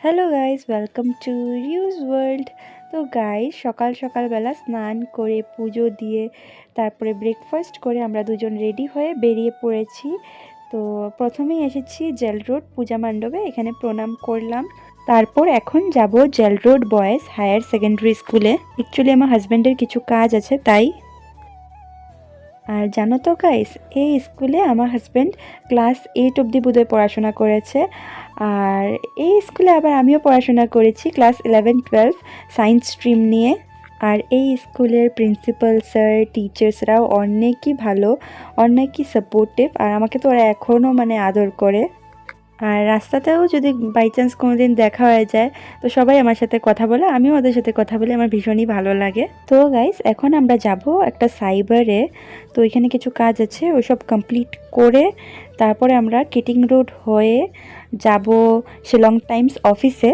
Hello guys, welcome to reuse world. তো guys, সকাল সকালবেলা স্নান করে পুজো দিয়ে তারপরে ব্রেকফাস্ট করে আমরা দুজন রেডি হয়ে বেরিয়ে পড়েছি। তো প্রথমেই এসেছি জেল রোড পূজা মণ্ডপে, এখানে প্রণাম করলাম। তারপর এখন যাব jail road boys higher secondary স্কুলে। অ্যাকচুয়ালি আমার হাজব্যান্ডের কিছু কাজ আছে তাই। আর জানো তো গাইস, এই স্কুলে আমার হাজব্যান্ড ক্লাস 8 অবধি বোধহয় পড়াশোনা করেছে। আর এই স্কুলে আবার আমিও পড়াশোনা করেছি ক্লাস 11-12 সায়েন্স স্ট্রিম নিয়ে। আর এই স্কুলের প্রিন্সিপাল স্যার, টিচার্সরাও অনেকই ভালো, অনেকই সাপোর্টিভ। আর আমাকে তো ওরা এখনও আদর করে। আর রাস্তাতেও যদি বাই চান্স কোনোদিন দেখা হয়ে যায় তো সবাই আমার সাথে কথা বলে, আমিও ওদের সাথে কথা বলে, আমার ভীষণই ভালো লাগে। তো গাইস, এখন আমরা যাব একটা সাইবারে। তো এখানে কিছু কাজ আছে, ওইসব কমপ্লিট করে তারপরে আমরা কিটিং রোড হয়ে যাব শিলং টাইমস অফিসে।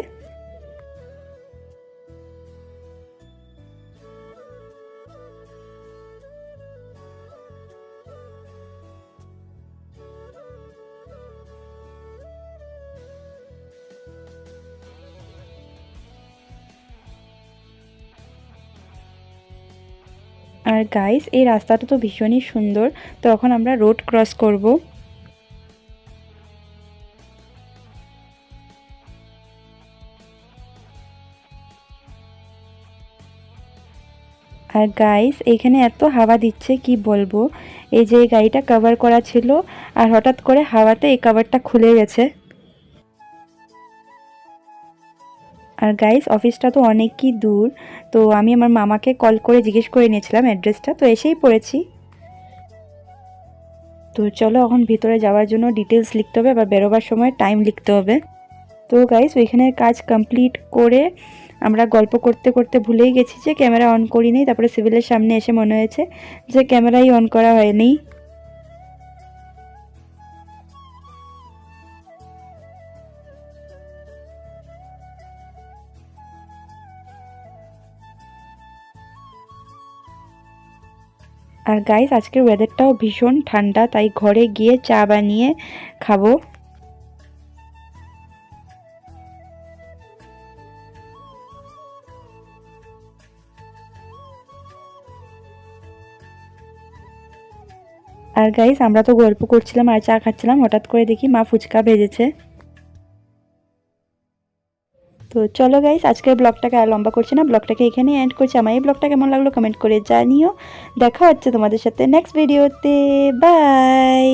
আর গাইস, এই রাস্তাটা তো ভীষণই সুন্দর। তো এখন আমরা রোড ক্রস করব। আর গাইস, এখানে এত হাওয়া দিচ্ছে কি বলবো। এই যে গাড়িটা কভার করা ছিল আর হঠাৎ করে হাওয়াতে এই কভারটা খুলে গেছে। আর গাইস, অফিসটা তো অনেকই দূর। তো আমি আমার মামাকে কল করে জিজ্ঞেস করে নিয়েছিলাম অ্যাড্রেসটা, তো এসেই পড়েছি। তো চলো এখন ভিতরে যাওয়ার জন্য ডিটেলস লিখতে হবে, আবার বেরোবার সময় টাইম লিখতে হবে। তো গাইস, ওইখানের কাজ কমপ্লিট করে আমরা গল্প করতে করতে ভুলেই গেছি যে ক্যামেরা অন করিনি। তারপরে সিভিলের সামনে এসে মনে হয়েছে যে ক্যামেরাই অন করা হয়নি। আর গাইস, আজকের ওয়েদারটাও ভীষণ ঠান্ডা, তাই ঘরে গিয়ে চা বানিয়ে খাবো। আর গাইস, আমরা তো গল্প করছিলাম আর চা খাচ্ছিলাম, হঠাৎ করে দেখি মা ফুচকা ভেজেছে। তো চলো গাইস, আজকের ব্লগটাকে আর লম্বা করছি না, ব্লগটাকে এখানেই এন্ড করছি। আমার এই ব্লগটা কেমন লাগলো কমেন্ট করে জানিও। দেখা হচ্ছে তোমাদের সাথে নেক্সট ভিডিওতে। বাই।